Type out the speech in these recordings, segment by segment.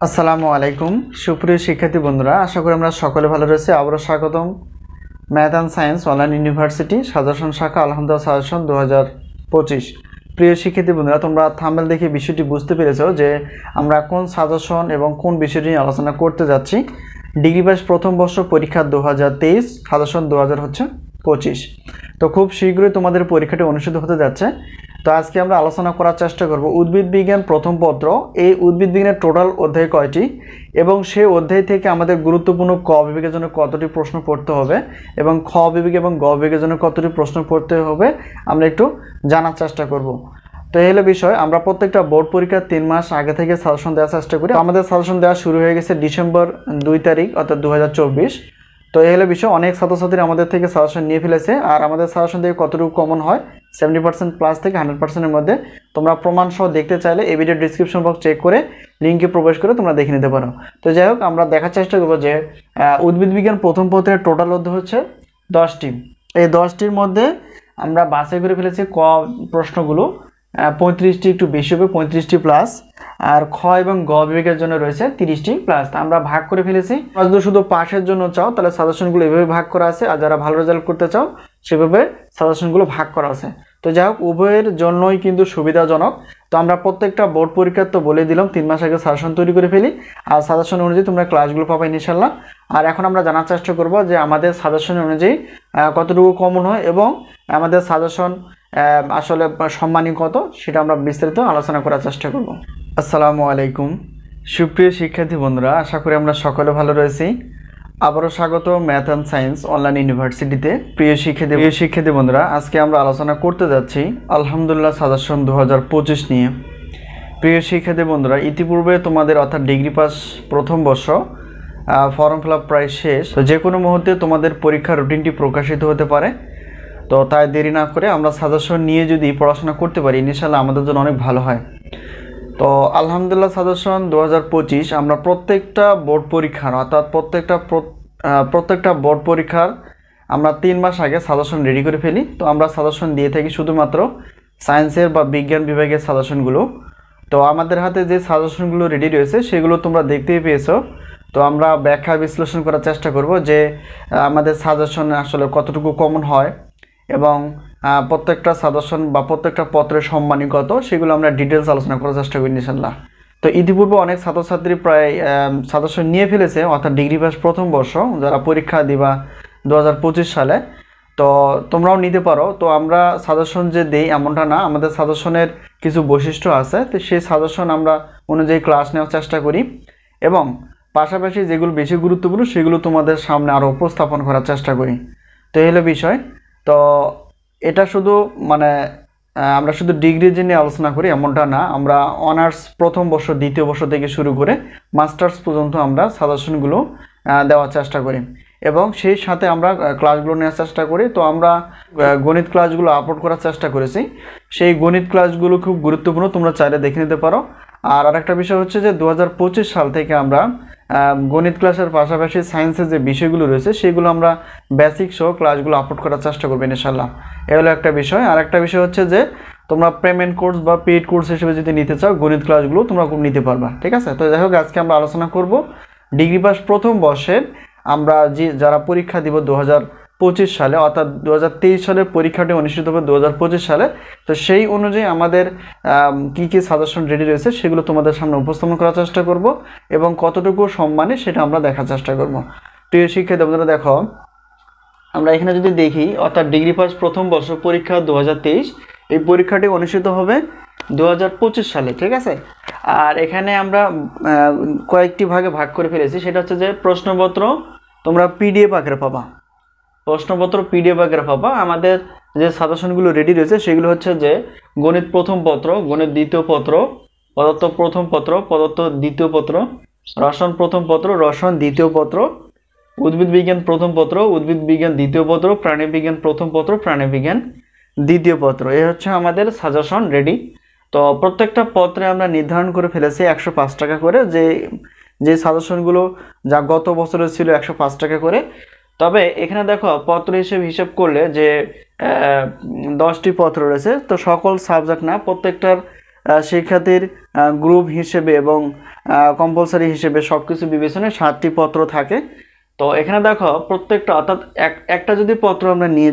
আসসালামু আলাইকুম সুপ্রিয় শিক্ষার্থী বন্ধুরা, আশা করি আমরা সকলে ভালো রয়েছে। আবারও স্বাগতম math and science online university suggestion শাখা আলহামদুলিল্লাহ সাজেশন 2025। প্রিয় শিক্ষার্থী বন্ধুরা, তোমরা থাম্বনেল দেখে বিষয়টি বুঝতে পেরেছো যে আমরা কোন সাজেশন এবং কোন বিষয়টি নিয়ে আলোচনা করতে যাচ্ছি। ডিগ্রি পাস প্রথম বর্ষ পরীক্ষা 2023 সাজেশন 2025। তো খুব শীঘ্রই তোমাদের পরীক্ষাটি অনুষ্ঠিত হতে যাচ্ছে। তো আজকে আমরা আলোচনা করার চেষ্টা করব উদ্ভিদ বিজ্ঞান প্রথম পত্র। এই উদ্ভিদ বিজ্ঞানের টোটাল অধ্যায় কয়টি এবং সেই অধ্যায় থেকে আমাদের গুরুত্বপূর্ণ ক বিভাগের জন্য কতটি প্রশ্ন পড়তে হবে এবং খ বিভাগ এবং গ বিভাগের জন্য কতটি প্রশ্ন পড়তে হবে আমরা একটু জানার চেষ্টা করব। তো এই হলো বিষয়। আমরা প্রত্যেকটা বোর্ড পরীক্ষার 3 মাস আগে থেকে সাজেশন দেওয়ার চেষ্টা করি। আমাদের সাজেশন দেওয়া শুরু হয়ে গেছে ডিসেম্বর 2 তারিখ অর্থাৎ 2024। তো এই হলো বিষয়। অনেক ছাত্রছাত্রী আমাদের থেকে সাজেশন নিয়ে ফেলেছে। আর আমাদের সাজেশন থেকে কতটুকু কমন হয় 70% প্লাস থেকে 100%-এর মধ্যে। তোমরা প্রমাণ সহ দেখতে চাইলে এই ভিডিও ডিসক্রিপশন বক্স চেক করে লিঙ্কে প্রবেশ করে তোমরা দেখে নিতে পারো। তো যাই হোক, আমরা দেখার চেষ্টা করবো যে উদ্ভিদ বিজ্ঞান প্রথম পত্রের টোটাল অধ্যায় হচ্ছে 10টি। এই 10টির মধ্যে আমরা বাছাই করে ফেলেছি ক প্রশ্নগুলো 35টি, একটু বেশি হবে 35টি প্লাস। আর খ এবং গ বিভাগের জন্য রয়েছে 30টি প্লাস। আমরা ভাগ করে ফেলেছি। যদি শুধু পাশের জন্য চাও তাহলে সাজেশনগুলো এভাবে ভাগ করা আছে, আর যারা ভালো রেজাল্ট করতে চাও সেভাবে সাজেশনগুলো ভাগ করা আছে। তো যাই হোক, উভয়ের জন্যই কিন্তু সুবিধাজনক। তো আমরা প্রত্যেকটা বোর্ড পরীক্ষার তো বলে দিলাম 3 মাস আগে সাজেশন তৈরি করে ফেলি, আর সাজেশন অনুযায়ী তোমরা ক্লাসগুলো পাবে ইনশাল্লাহ। আর এখন আমরা জানার চেষ্টা করব যে আমাদের সাজেশন অনুযায়ী কতটুকু কমন হয় এবং আমাদের সাজেশন আসলে সম্মানী কত সেটা আমরা বিস্তারিত আলোচনা করার চেষ্টা করব। আসসালামু আলাইকুম সুপ্রিয় শিক্ষার্থী বন্ধুরা, আশা করি আমরা সকলে ভালো রয়েছি। আবারও স্বাগত ম্যাথ অ্যান্ড সায়েন্স অনলাইন ইউনিভার্সিটিতে। প্রিয় শিক্ষার্থী বন্ধুরা, আজকে আমরা আলোচনা করতে যাচ্ছি আলহামদুলিল্লাহ সাজেশন 2025 নিয়ে। প্রিয় শিক্ষার্থী বন্ধুরা, ইতিপূর্বে তোমাদের অর্থাৎ ডিগ্রি পাস প্রথম বর্ষ ফর্ম ফিল আপ প্রায় শেষ। তো যে কোনো মুহূর্তে তোমাদের পরীক্ষার রুটিনটি প্রকাশিত হতে পারে। তো তাই দেরি না করে আমরা সাজেশন নিয়ে যদি পড়াশোনা করতে পারি ইনশাআল্লাহ আমাদের জন্য অনেক ভালো হয়। তো আলহামদুলিল্লাহ সাজেশন 2025 আমরা প্রত্যেকটা বোর্ড পরীক্ষার অর্থাৎ প্রত্যেকটা বোর্ড পরীক্ষার আমরা 3 মাস আগে সাজেশন রেডি করে ফেলি। তো আমরা সাজেশন দিয়ে থাকি শুধুমাত্র সায়েন্সের বা বিজ্ঞান বিভাগের সাজেশনগুলো। তো আমাদের হাতে যে সাজেশনগুলো রেডি রয়েছে সেগুলো তোমরা দেখতেই পেয়েছো। তো আমরা ব্যাখ্যা বিশ্লেষণ করার চেষ্টা করব যে আমাদের সাজেশনে আসলে কতটুকু কমন হয় এবং প্রত্যেকটা সাজেশন বা প্রত্যেকটা পত্রের সম্মানী কত সেগুলো আমরা ডিটেলস আলোচনা করার চেষ্টা করি ইনশাআল্লাহ। তো ইতিপূর্বে অনেক ছাত্রছাত্রী প্রায় সাজেশন নিয়ে ফেলেছে, অর্থাৎ ডিগ্রি পাস প্রথম বর্ষ যারা পরীক্ষা দিবা 2025 সালে। তো তোমরাও নিতে পারো। তো আমরা সাজেশন যে দেই এমনটা না, আমাদের সাজেশনের কিছু বৈশিষ্ট্য আছে। তো সেই সাজেশন আমরা অনুযায়ী ক্লাস নেওয়ার চেষ্টা করি এবং পাশাপাশি যেগুলো বেশি গুরুত্বপূর্ণ সেগুলো তোমাদের সামনে আরও উপস্থাপন করার চেষ্টা করি। তো এই হলো বিষয়। তো এটা শুধু আমরা শুধু ডিগ্রি নিয়ে আলোচনা করি এমনটা না, আমরা অনার্স প্রথম বর্ষ দ্বিতীয় বর্ষ থেকে শুরু করে মাস্টার্স পর্যন্ত আমরা সাজেশনগুলো দেওয়ার চেষ্টা করি এবং সেই সাথে আমরা ক্লাসগুলো নেওয়ার চেষ্টা করি। তো আমরা গণিত ক্লাসগুলো আপলোড করার চেষ্টা করেছি। সেই গণিত ক্লাসগুলো খুব গুরুত্বপূর্ণ, তোমরা চাইলে দেখে নিতে পারো। আর আরেকটা বিষয় হচ্ছে যে 2025 সাল থেকে আমরা গণিত ক্লাসের পাশাপাশি সায়েন্সের যে বিষয়গুলো রয়েছে সেগুলো আমরা বেসিক সহ ক্লাসগুলো আপলোড করার চেষ্টা করবো ইনশাআল্লাহ। এ হলো একটা বিষয়। আর একটা বিষয় হচ্ছে যে তোমরা পেমেন্ট কোর্স বা পেইড কোর্স হিসেবে যদি নিতে চাও গণিত ক্লাসগুলো তোমরা নিতে পারবা, ঠিক আছে। তো যাই হোক, আজকে আমরা আলোচনা করব ডিগ্রি পাস প্রথম বর্ষের আমরা যারা পরীক্ষা দিব 2025 সালে, অর্থাৎ 2023 সালের পরীক্ষাটি অনুষ্ঠিত হবে 2025 সালে। তো সেই অনুযায়ী আমাদের কি কি সাজেশন রেডি রয়েছে সেগুলো তোমাদের সামনে উপস্থাপন করার চেষ্টা করব এবং কতটুকু সম্মানে সেটা আমরা দেখার চেষ্টা করব। প্রিয় শিক্ষার্থী বন্ধুরা, দেখো আমরা এখানে যদি দেখি অর্থাৎ ডিগ্রি পাস প্রথম বর্ষ পরীক্ষা 2023, এই পরীক্ষাটি অনুষ্ঠিত হবে 2025 সালে, ঠিক আছে। আর এখানে আমরা কয়েকটি ভাগে ভাগ করে ফেলেছি। সেটা হচ্ছে যে প্রশ্নপত্র তোমরা পিডিএফ আকারে পাবা, আমাদের যে সাজেশনগুলো রেডি রয়েছে সেগুলো হচ্ছে যে গণিত প্রথম পত্র, গণিত দ্বিতীয় পত্র, পদার্থ প্রথম পত্র, পদার্থ দ্বিতীয় পত্র, রসায়ন প্রথম পত্র, রসায়ন দ্বিতীয় পত্র, উদ্ভিদ বিজ্ঞান প্রথম পত্র, উদ্ভিদ বিজ্ঞান দ্বিতীয় পত্র, প্রাণী বিজ্ঞান প্রথম পত্র, প্রাণী বিজ্ঞান দ্বিতীয় পত্র। এই হচ্ছে আমাদের সাজেশন রেডি। তো প্রত্যেকটা পত্রে আমরা নির্ধারণ করে ফেলেছি 105 টাকা করে, যে সাজেশনগুলো যা গত বছরে ছিল 105 টাকা করে। তবে এখানে দেখো পত্র হিসেব করলে যে 10টি পত্র রয়েছে। তো সকল সাবজেক্ট না, প্রত্যেকটার শিক্ষার্থীর গ্রুপ হিসেবে এবং কম্পালসারি হিসেবে সব কিছু বিবেচনায় 7টি পত্র থাকে। তো এখানে দেখো প্রত্যেকটা অর্থাৎ একটা যদি পত্র আমরা নিয়ে,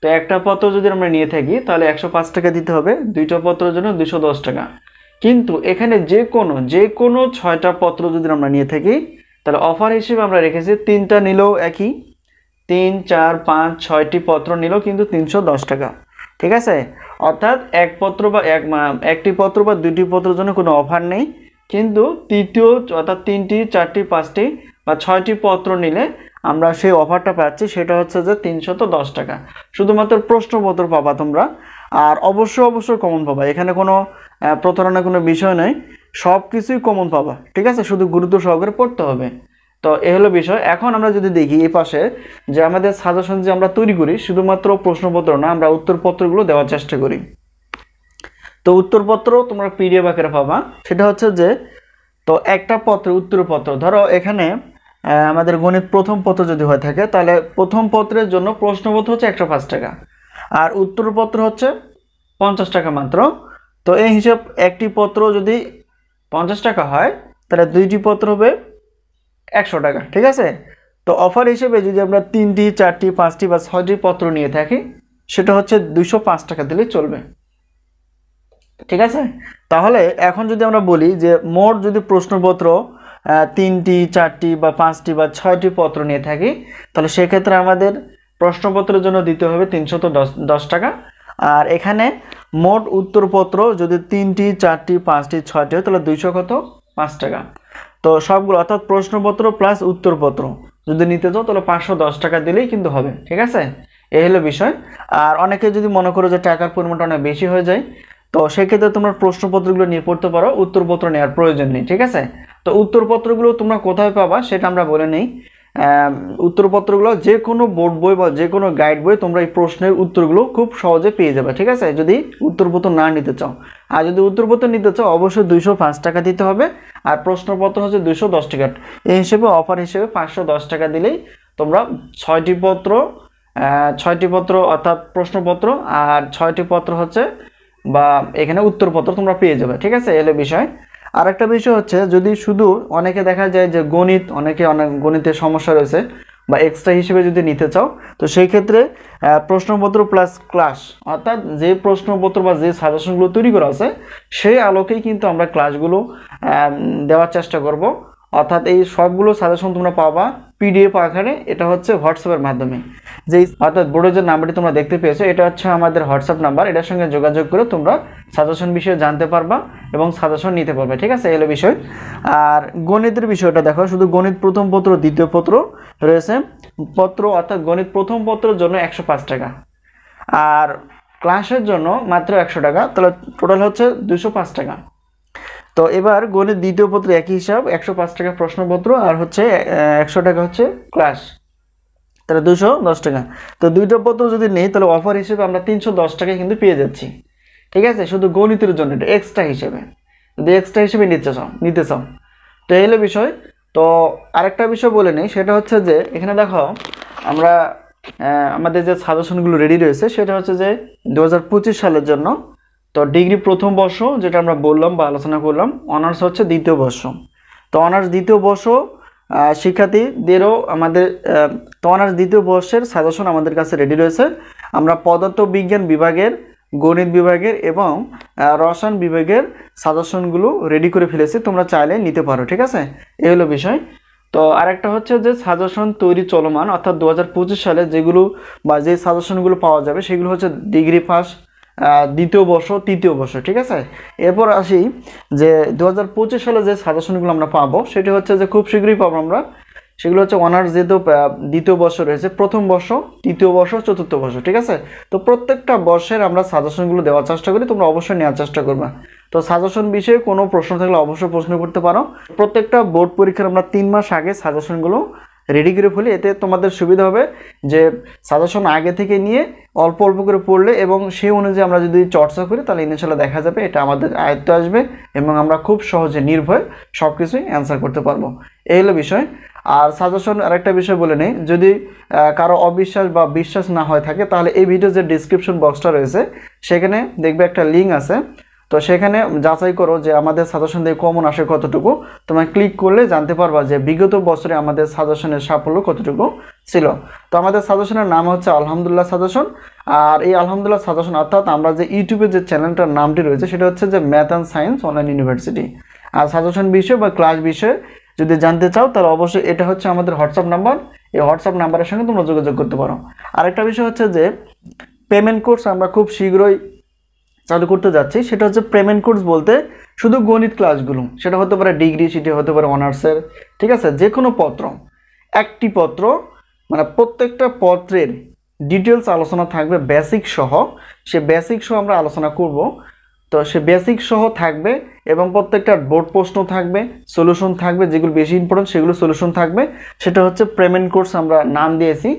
তো একটা পত্র যদি আমরা নিয়ে থাকি তাহলে 105 টাকা দিতে হবে, 2টা পত্রের জন্য 210 টাকা। কিন্তু এখানে যে কোনো 6টা পত্র যদি আমরা নিয়ে থাকি তাহলে অফার হিসেবে আমরা রেখেছি 3টা নিলেও একই, 3, 4, 5, 6টি পত্র নিলেও কিন্তু 310 টাকা। ঠিক আছে, অর্থাৎ একটি পত্র বা 2টি পত্রের জন্য কোনো অফার নেই, কিন্তু তৃতীয় অর্থাৎ 3টি, 4টি, 5টি বা 6টি পত্র নিলে আমরা সেই অফারটা পাচ্ছি, সেটা হচ্ছে যে 310 টাকা। শুধুমাত্র প্রশ্নপত্র পাবা তোমরা, আর অবশ্যই কমন পাবা। এখানে কোনো প্রতারণার কোনো বিষয় নেই, সব কিছুই কমন পাবা। ঠিক আছে, শুধু গুরুত্ব সহকারে পড়তে হবে। তো এ হলো বিষয়। এখন আমরা যদি দেখি এই পাশে যে আমাদের সাজেশন যে আমরা তৈরি করি, শুধুমাত্র প্রশ্নপত্র না, আমরা উত্তরপত্রগুলো দেওয়ার চেষ্টা করি। তো উত্তরপত্র তোমরা পিডিএফ আকারে পাবা। সেটা হচ্ছে যে, তো একটা পত্র উত্তরপত্র, ধরো এখানে আমাদের গণিত প্রথম পত্র যদি হয়ে থাকে তাহলে প্রথম পত্রের জন্য প্রশ্নপত্র হচ্ছে 105 টাকা আর উত্তরপত্র হচ্ছে 50 টাকা মাত্র। তো এই হিসাব একটি পত্র যদি 50 টাকা হয় তাহলে 2টি পত্র হবে 100 টাকা। ঠিক আছে, তো অফার হিসেবে যদি আমরা 3টি, 4টি, 5টি বা 6টি পত্র নিয়ে থাকি সেটা হচ্ছে 205 টাকা দিলেই চলবে। ঠিক আছে, তাহলে এখন যদি আমরা বলি যে মোট যদি প্রশ্নপত্র 3টি, 4টি বা 5টি বা 6টি পত্র নিয়ে থাকি তাহলে সেক্ষেত্রে আমাদের প্রশ্নপত্রের জন্য দিতে হবে 310 টাকা। আর এখানে মোট উত্তরপত্র যদি 3টি, 4টি, 5টি, 6টি হয় তাহলে 5 টাকা। তো সবগুলো অর্থাৎ প্রশ্নপত্র প্লাস উত্তরপত্র যদি নিতে চাও তাহলে 510 টাকা দিলেই কিন্তু হবে। ঠিক আছে, এই হলো বিষয়। আর অনেকে যদি মনে করো যে টাকার পরিমাণটা অনেক বেশি হয়ে যায়, তো সেক্ষেত্রে তোমরা প্রশ্নপত্রগুলো নিয়ে পড়তে পারো, উত্তরপত্র নেওয়ার প্রয়োজন নেই। ঠিক আছে, তো উত্তরপত্রগুলো তোমরা কোথায় পাবা সেটা আমরা বলে নেই। উত্তরপত্রগুলো যে কোনো বোর্ড বই বা যে কোনো গাইড বই তোমরা এই প্রশ্নের উত্তরগুলো খুব সহজে পেয়ে যাবে। ঠিক আছে, যদি উত্তরপত্র না নিতে চাও। আর যদি উত্তরপত্র নিতে চাও অবশ্যই 205 টাকা দিতে হবে, আর প্রশ্নপত্র হচ্ছে 210 টাকা। এই হিসেবে অফার হিসেবে 510 টাকা দিলেই তোমরা 6টি পত্র অর্থাৎ প্রশ্নপত্র আর 6টি পত্র হচ্ছে বা এখানে উত্তরপত্র তোমরা পেয়ে যাবে। ঠিক আছে, এলো বিষয়। আরেকটা বিষয় হচ্ছে, যদি শুধু অনেকে দেখা যায় যে অনেক গণিতের সমস্যা রয়েছে বা এক্সট্রা হিসেবে যদি নিতে চাও, তো সেই ক্ষেত্রে প্রশ্নপত্র প্লাস ক্লাস অর্থাৎ যে প্রশ্নপত্র বা যে সাজেশনগুলো তৈরি করা আছে সেই আলোকেই কিন্তু আমরা ক্লাসগুলো দেওয়ার চেষ্টা করব। অর্থাৎ এই সবগুলো সাজেশন তোমরা পাবা পিডিএফ আকারে, এটা হচ্ছে হোয়াটসঅ্যাপের মাধ্যমে। যেই অর্থাৎ বোর্ডের যে নাম্বারটি তোমরা দেখতে পেয়েছো এটা হচ্ছে আমাদের হোয়াটসঅ্যাপ নাম্বার, এটার সঙ্গে যোগাযোগ করে তোমরা সাজেশন বিষয়ে জানতে পারবা এবং সাজেশন নিতে পারবে। ঠিক আছে, এলো বিষয়। আর গণিতের বিষয়টা দেখো, শুধু গণিত প্রথম পত্র দ্বিতীয় পত্র রয়েছে পত্র, অর্থাৎ গণিত প্রথম পত্রের জন্য 105 টাকা আর ক্লাসের জন্য মাত্র 100 টাকা, তাহলে টোটাল হচ্ছে 205 টাকা। তো এবার গণিত দ্বিতীয় পত্র একই হিসাব, 105 টাকা প্রশ্নপত্র আর হচ্ছে 100 টাকা হচ্ছে ক্লাস, তাহলে 210 টাকা। তো 2টা পত্র যদি নেই তাহলে অফার হিসেবে আমরা 310 টাকায় কিন্তু পেয়ে যাচ্ছি। ঠিক আছে, শুধু গণিতের জন্য এটা এক্সট্রা হিসেবে, যদি এক্সট্রা হিসেবে নিতে চাও। তো এই হলো বিষয়। তো আরেকটা বিষয় বলে নেই, সেটা হচ্ছে যে এখানে দেখো আমরা আমাদের যে সাজেশনগুলো রেডি রয়েছে সেটা হচ্ছে যে 2025 সালের জন্য। তো ডিগ্রি প্রথম বর্ষ যেটা আমরা বললাম বা আলোচনা করলাম, অনার্স হচ্ছে দ্বিতীয় বর্ষ। তো অনার্স দ্বিতীয় বর্ষ শিক্ষার্থীদেরও আমাদের তো অনার্স দ্বিতীয় বর্ষের সাজেশন আমাদের কাছে রেডি রয়েছে। আমরা পদার্থ বিজ্ঞান বিভাগের, গণিত বিভাগের এবং রসায়ন বিভাগের সাজেশনগুলো রেডি করে ফেলেছি, তোমরা চাইলে নিতে পারো। ঠিক আছে, এই হলো বিষয়। তো আরেকটা হচ্ছে যে সাজেশন তৈরি চলমান, অর্থাৎ 2025 সালে যেগুলো বা যে সাজেশনগুলো পাওয়া যাবে সেগুলো হচ্ছে ডিগ্রি ফার্স্ট, দ্বিতীয় বর্ষ, তৃতীয় বর্ষ। ঠিক আছে, এরপর আসি যে 2025 সালে যে সাজেশনগুলো আমরা পাবো সেটি হচ্ছে যে খুব শীঘ্রই পাবো আমরা, সেগুলো হচ্ছে অনার্স যেহেতু দ্বিতীয় বর্ষ রয়েছে, প্রথম বর্ষ, তৃতীয় বর্ষ, চতুর্থ বর্ষ। ঠিক আছে, তো প্রত্যেকটা বর্ষের আমরা সাজেশনগুলো দেওয়ার চেষ্টা করি, তোমরা অবশ্যই নেওয়ার চেষ্টা করবে। তো সাজেশন বিষয়ে কোনো প্রশ্ন থাকলে অবশ্যই প্রশ্ন করতে পারো। প্রত্যেকটা বোর্ড পরীক্ষার আমরা 3 মাস আগে সাজেশনগুলো রেডি করে ফেলি, এতে তোমাদের সুবিধা হবে যে সাজেশন আগে থেকে নিয়ে অল্প অল্প করে পড়লে এবং সেই অনুযায়ী আমরা যদি চর্চা করি তাহলে ইনশাআল্লাহ দেখা যাবে এটা আমাদের আয়ত্তে আসবে এবং আমরা খুব সহজে নির্ভয়ে সব কিছুই অ্যান্সার করতে পারবো। এই হলো বিষয়। আর সাজেশন আরেকটা বিষয় বলে নেই, যদি কারো অবিশ্বাস বা বিশ্বাস না হয় থাকে তাহলে এই ভিডিও যে ডিসক্রিপশন বক্সটা রয়েছে সেখানে দেখবে একটা লিঙ্ক আছে, তো সেখানে যাচাই করো যে আমাদের সাজেশন দিয়ে কমন আসে কতটুকু। তোমরা ক্লিক করলে জানতে পারবা যে বিগত বছরে আমাদের সাজেশনের সাফল্য কতটুকু ছিল। তো আমাদের সাজেশনের নাম হচ্ছে আলহামদুলিল্লাহ সাজেশন। আর এই আলহামদুলিল্লাহ সাজেশন অর্থাৎ আমরা যে ইউটিউবে যে চ্যানেলটার নামটি রয়েছে সেটা হচ্ছে যে math and science online university. আর সাজেশন বিষয় বা ক্লাস বিষয়ে যদি জানতে চাও তাহলে অবশ্যই এটা হচ্ছে আমাদের হোয়াটসঅ্যাপ নাম্বার। এই হোয়াটসঅ্যাপ নাম্বারের সঙ্গে তোমরা যোগাযোগ করতে পারো। আরেকটা বিষয় হচ্ছে যে পেমেন্ট কোর্স আমরা খুব শীঘ্রই চালু করতে যাচ্ছি। সেটা হচ্ছে পেমেন্ট কোর্স বলতে শুধু গণিত ক্লাসগুলো, সেটা হতে পারে ডিগ্রি, সেটি হতে পারে অনার্সের, ঠিক আছে, যে কোনো পত্র, একটি পত্র মানে প্রত্যেকটা পত্রের ডিটেলস আলোচনা থাকবে বেসিক সহ। সে বেসিক সহ আমরা আলোচনা করব। তো সে বেসিক সহ থাকবে এবং প্রত্যেকটা বোর্ড প্রশ্ন থাকবে, সলিউশন থাকবে, যেগুলো বেশি ইম্পর্টেন্ট সেগুলো সলিউশন থাকবে। সেটা হচ্ছে পেমেন্ট কোর্স আমরা নাম দিয়েছি।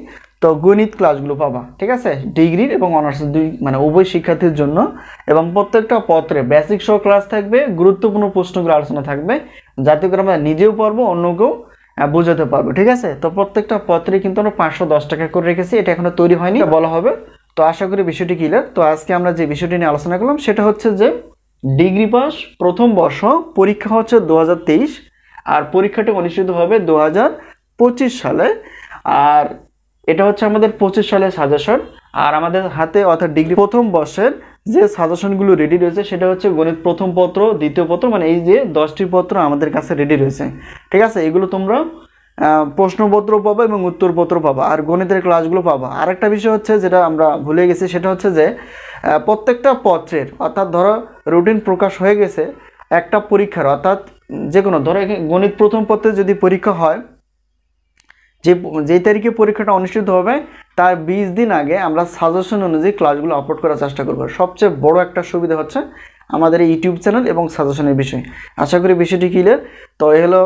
তো গণিত ক্লাসগুলো পাবা, ঠিক আছে, ডিগ্রির এবং অনার্সের দুই মানে উভয় শিক্ষার্থীর জন্য। এবং প্রত্যেকটা পত্রে বেসিক সহ ক্লাস থাকবে, গুরুত্বপূর্ণ প্রশ্নগুলো আলোচনা থাকবে, যাতে করে আমরা নিজেও পারবো অন্যকেও বোঝাতে পারবো, ঠিক আছে। তো প্রত্যেকটা পত্রে কিন্তু আমরা 510 টাকা করে রেখেছি, এটা এখনো তৈরি হয়নি, বলা হবে। তো আশা করি বিষয়টি ক্লিয়ার। তো আজকে আমরা যে বিষয়টি নিয়ে আলোচনা করলাম সেটা হচ্ছে যে ডিগ্রি পাস প্রথম বর্ষ পরীক্ষা হচ্ছে 2023, আর পরীক্ষাটি অনুষ্ঠিত হবে 2025 সালে। আর এটা হচ্ছে আমাদের 25 সালের সাজেশন। আর আমাদের হাতে অর্থাৎ ডিগ্রি প্রথম বর্ষের যে সাজেশনগুলো রেডি রয়েছে সেটা হচ্ছে গণিত প্রথম পত্র, দ্বিতীয় পত্র, মানে এই যে 10টি পত্র আমাদের কাছে রেডি রয়েছে, ঠিক আছে। এগুলো তোমরা প্রশ্নপত্র পাবা এবং উত্তরপত্র পাবা, আর গণিতের ক্লাসগুলো পাবা। আরেকটা বিষয় হচ্ছে যেটা আমরা ভুলে গেছি, সেটা হচ্ছে যে প্রত্যেকটা পত্রের অর্থাৎ ধরো রুটিন প্রকাশ হয়ে গেছে একটা পরীক্ষার, অর্থাৎ যে কোনো ধরো গণিত প্রথম পত্রে যদি পরীক্ষা হয়, যেই তারিখে পরীক্ষাটা অনুষ্ঠিত হবে তার 20 দিন আগে আমরা সাজেশন অনুযায়ী ক্লাসগুলো আপলোড করার চেষ্টা করব। সবচেয়ে বড় একটা সুবিধা হচ্ছে আমাদের এই ইউটিউব চ্যানেল এবং সাজেশনের বিষয়। আশা করি বিষয়টি ক্লিয়ার। তো এই হলো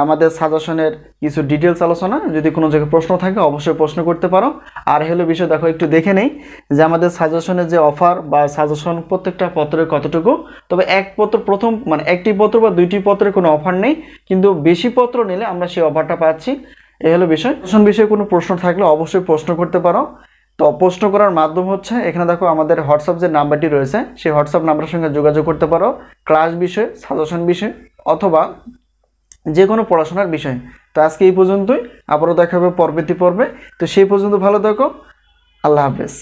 আমাদের সাজেশনের কিছু ডিটেলস আলোচনা। যদি কোনো জায়গায় প্রশ্ন থাকে অবশ্যই প্রশ্ন করতে পারো। আর হলো বিষয় দেখো, একটু দেখে নেই যে আমাদের সাজেশনের যে অফার বা সাজেশন প্রত্যেকটা পত্রের কতটুকু। তবে এক পত্র প্রথম মানে একটি পত্র বা দুইটি পত্রের কোনো অফার নেই, কিন্তু বেশি পত্র নিলে আমরা সেই অফারটা পাচ্ছি। এই হলো বিষয়। বিষয়ে কোনো প্রশ্ন থাকলে অবশ্যই প্রশ্ন করতে পারো। তো প্রশ্ন করার মাধ্যম হচ্ছে এখানে দেখো আমাদের হোয়াটসঅ্যাপ যে নাম্বারটি রয়েছে সেই হোয়াটসঅ্যাপ নাম্বারের সঙ্গে যোগাযোগ করতে পারো, ক্লাস বিষয়, সাজেশন বিষয় অথবা যে কোনো পড়াশোনার বিষয়। তো আজকে এই পর্যন্তই, আবারও দেখা হবে পরবর্তী পর্বে। তো সেই পর্যন্ত ভালো থাকো, আল্লাহ হাফেজ।